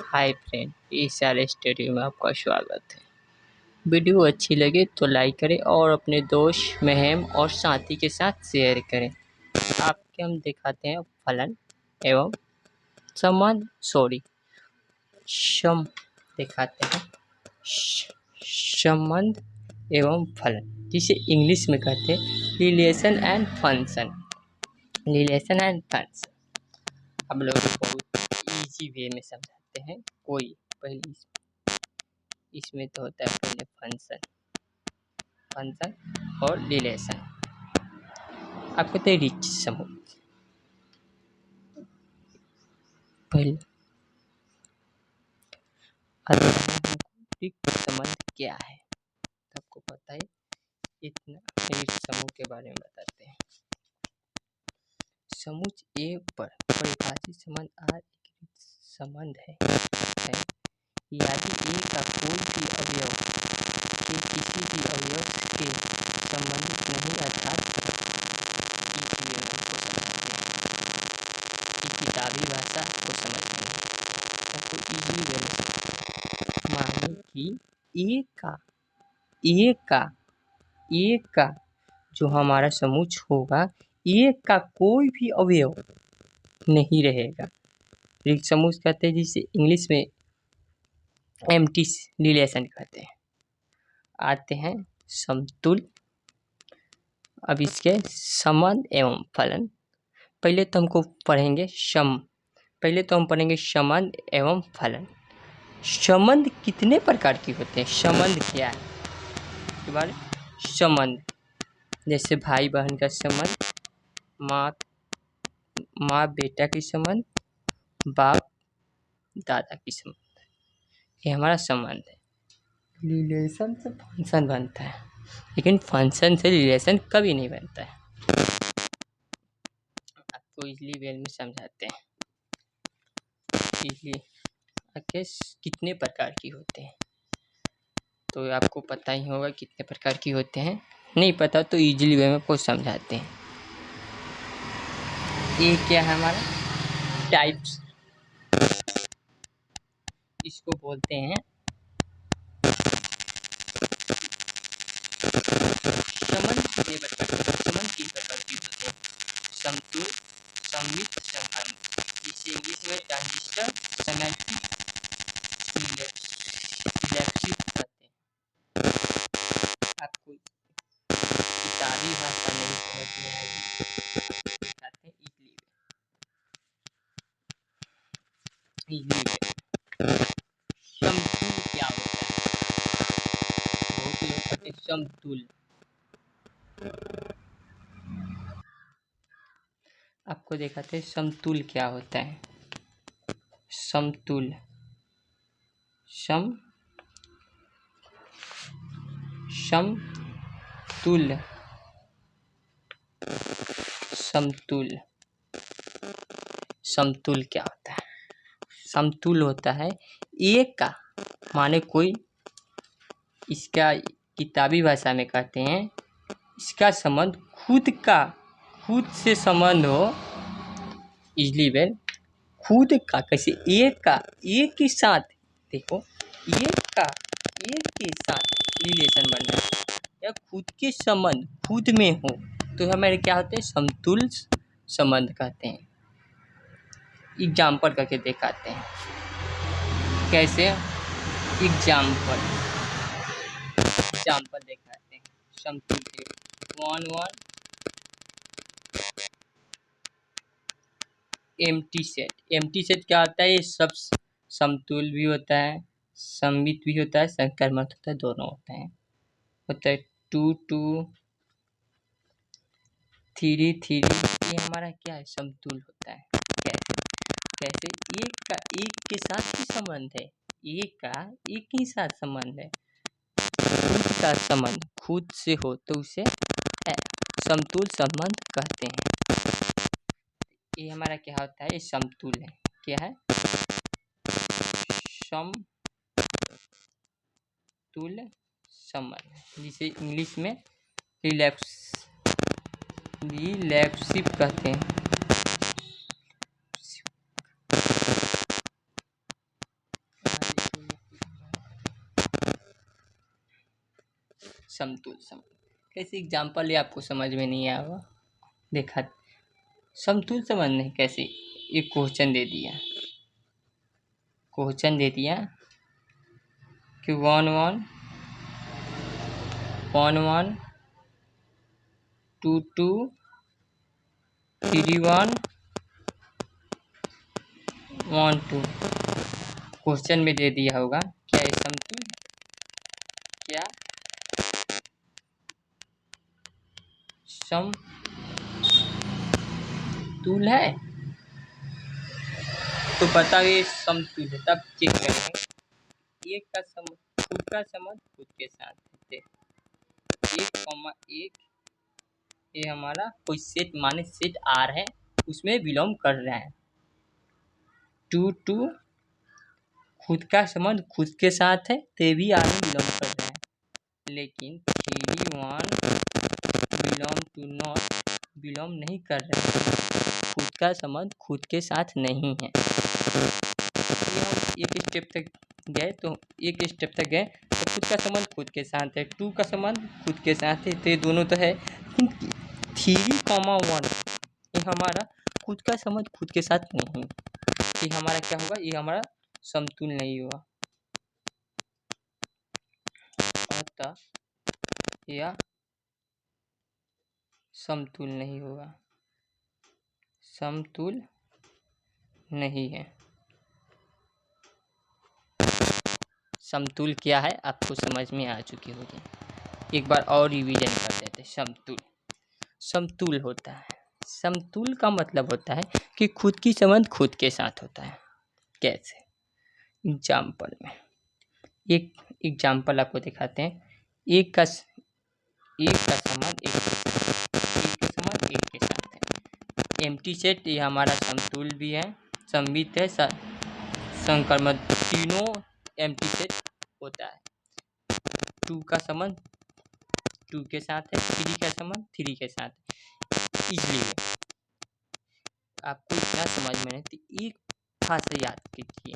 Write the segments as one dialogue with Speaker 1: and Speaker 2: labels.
Speaker 1: Hi friend, इस सारे studio में आपका स्वागत है। वीडियो अच्छी लगे तो लाइक करें और अपने दोस्त महम और साथी के साथ शेयर करें। आपके हम दिखाते हैं फलन एवं सम दिखाते हैं संबंध एवं फलन, जिसे इंग्लिश में कहते हैं relation and function. Relation and function हम लोग बहुत इजी वे में समझाते हैं। कोई पहले इसमें तो होता है पहले फंक्शन और रिलेशन। आपको तो रिच समूह पहले रिक्त संबंध क्या है, आपको पता है। इतना रिक्त समूह के बारे में बताते हैं। समूह ए पर परिभाषित संबंध आर एक रिक्त संबंध है यदि ए का कोई भी अवयव के किसी भी अवयव के संबंधित नहीं, अर्थात किताबी भाषा को समझने में आपको इजीली वे में माने कि एक का जो हमारा समूह होगा, एक का कोई भी अवयव नहीं रहेगा। रिक्त समूह कहते हैं, जिसे इंग्लिश में एम्प्टी रिलेशन कहते हैं। आते हैं समतुल। अब इसके संबंध एवं फलन। पहले तो हम पढ़ेंगे संबंध एवं फलन। संबंध कितने प्रकार के होते हैं? संबंध क्या है के बारे में। संबंध जैसे भाई बहन का संबंध, माँ बेटा की संबंध, बाप दादा की संबंध, ये हमारा संबंध है। रिलेशन से फंक्शन बनता है, लेकिन फंक्शन से रिलेशन कभी नहीं बनता है। आपको इजली वे में समझाते हैं। इजली कितने प्रकार की होते हैं तो आपको पता ही होगा कितने प्रकार की होते हैं। नहीं पता तो इजीली वे में आपको समझाते हैं। ये क्या है हमारा टाइप्स, इसको बोलते हैं संबंध। कितने प्रकार की होते हैं? समतुल, सममित संबंध, जिसे इंग्लिश में ट्रांजिस्टर सिमेट्रिक रिलेशनशिप कहते हैं। आपको किताबी भाषा नहीं समझ में आएगी, कहते हैं इजली समतुल क्या होता है? बहुत लोग कहते हैं समतुल। आपको दिखाते हैं समतुल क्या होता है। समतुल समतुल समतुल क्या होता है? समतुल होता है एक का, माने कोई, इसका किताबी भाषा में कहते हैं इसका संबंध खुद से संबंध हो। इजली वेल खुद का कैसे, एक के साथ, देखो एक के साथ रिलेशन बनना या खुद के संबंध खुद में हो तो हमारे क्या होते हैं? समतुल संबंध कहते हैं। एग्जाम्पल करके दिखाते हैं कैसे। एग्जाम्पल दिखाते हैं समतुल के। 1 एम्प्टी सेट क्या होता है? ये सब समतुल भी होता है, सममित भी होता है, संक्रमण होता है, दोनों होते हैं। होता है 2 2 3 3, ये हमारा क्या है? समतुल होता है। कैसे एक का एक के साथ ही संबंध है, एक का एक ही साथ संबंध है। खुद का संबंध खुद से हो तो उसे समतुल संबंध कहते हैं। ये हमारा क्या होता है? ये समतुल है। क्या है? समतुल संबंध, जिसे इंग्लिश में रिलेशनशिप कहते हैं। समतुल संबंध। कैसे एग्जाम्पल ये आपको समझ में नहीं आया होगा। देखा समतुल संबंध नहीं कैसे, एक क्वेश्चन दे दिया कि 1 1 1 1 2 2 3 1 1 2 क्वेश्चन में दे दिया होगा। क्या ये समतुल है? क्या समतुल है? तो बताओ ये समतुल है, तब चेक करेंगे। एक का संबंध खुद का संबंध खुद के साथ है। 1, 1 ये हमारा कोई सेट माने सेट आर है, उसमें बिलोंग कर रहा है। 2 2 खुद का संबंध खुद के साथ है, ते भी आर में बिलोंग कर रहा है। लेकिन 3 1 बिलोंग टू नॉट बिलोंग नहीं कर रहा है, खुद का संबंध खुद के साथ नहीं है। ये हम एक स्टेप तक गए तो खुद का संबंध खुद के साथ है, 2 का संबंध खुद के साथ है, तो ये दोनों तो है। 3, 1 ये हमारा खुद का संबंध खुद के साथ नहीं, ये हमारा क्या होगा? ये हमारा समतुल नहीं हुआ। अतः यह समतुल नहीं होगा, समतुल नहीं है। समतुल क्या है आपको समझ में आ चुकी होगी। एक बार और रिवीजन कर देते। समतुल होता है, समतुल का मतलब होता है कि खुद की संबंध खुद के साथ होता है। कैसे? एग्जाम्पल में एक एग्जाम्पल आपको दिखाते हैं। एक का संबंध एक के साथ है। एम्प्टी सेट ये हमारा समतुल भी है, सममित है, संक्रमण, तीनों एम्प्टी सेट होता है। 2 का संबंध 2 के साथ है, 3 का संबंध 3 के साथ है। इसलिए आपको इतना समझ में नहीं तो एक खासा याद कीजिए।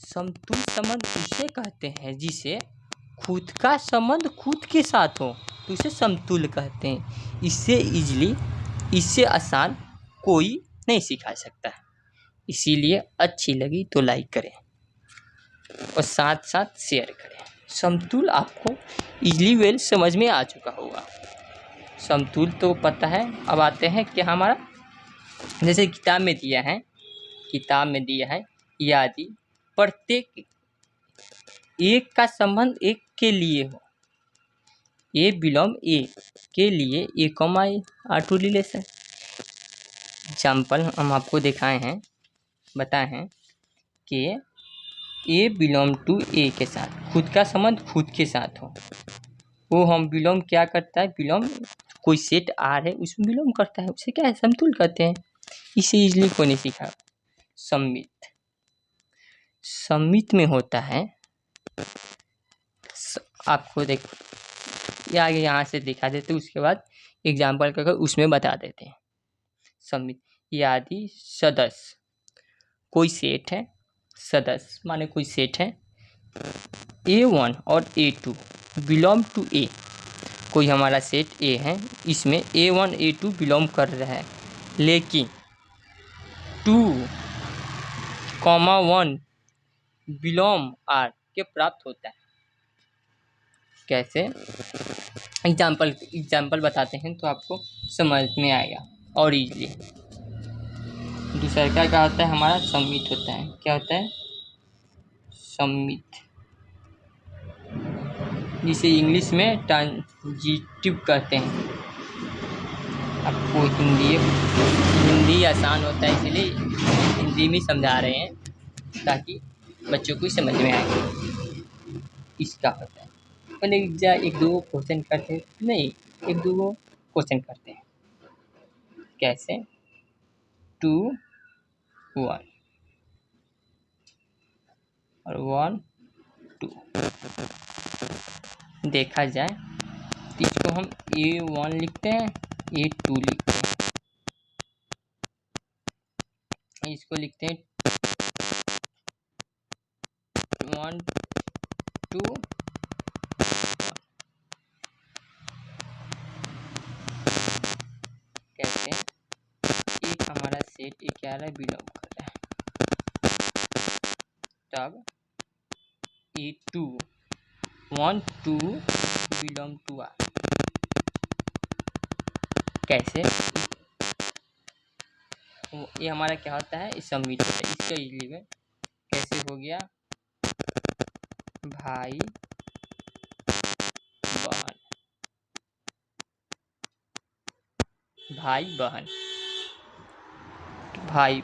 Speaker 1: समतुल संबंध उसे कहते हैं जिसे खुद का संबंध खुद के साथ हो, तो उसे समतुल कहते हैं। इससे आसान कोई नहीं सिखा सकता। इसीलिए अच्छी लगी तो लाइक करें और साथ साथ शेयर करें। समतुल आपको इजली वेल समझ में आ चुका होगा। समतुल तो पता है। अब आते हैं कि हमारा जैसे किताब में दिया है यदि प्रत्येक एक का संबंध एक के लिए हो, ए बिलोंग ए के लिए A comma A R to relation. Example हम आपको बताए हैं कि ए बिलोंग टू ए के साथ खुद का संबंध खुद के साथ हो, वो हम बिलोंग क्या करता है? बिलोंग कोई सेट आर है उसमें बिलोंग करता है, उसे क्या है? समतुल कहते हैं। इसे इजली को नहीं सीखा। सम्मित में होता है, आपको देख या यहाँ से दिखा देते, उसके बाद एग्जाम्पल कर उसमें बता देते हैं। सम्मित यदि सदस्य कोई सेट है, सदस्य माने कोई सेट है, A1 और A2 बिलोंग टू ए, कोई हमारा सेट ए है, इसमें A1 A2 बिलोंग कर रहा है, लेकिन 2,1 बिलोंग आर के प्राप्त होता है। कैसे? एग्जाम्पल बताते हैं तो आपको समझ में आएगा और इजली। दूसरा क्या होता है? हमारा सम्मित होता है। क्या होता है? सम्मित, जिसे इंग्लिश में ट्रांजिटिव कहते हैं। आपको हिंदी आसान होता है, इसलिए हिंदी में समझा रहे हैं ताकि बच्चों को समझ में आए। इसका होता है पहले एक दो क्वेश्चन करते हैं, कैसे? 2 1 और 1 2 देखा जाए तो इसको हम A1 लिखते हैं, A2 लिखते हैं, इसको लिखते हैं 1 2 1। सेट ये क्या रहा है, बिलोंग कर रहा है, तब ए to want to belong to R। कैसे, ये हमारा क्या होता है, सबमिट होता है, इसका इलीवन कैसे हो गया, भाई बहन, भाई बहन, भाई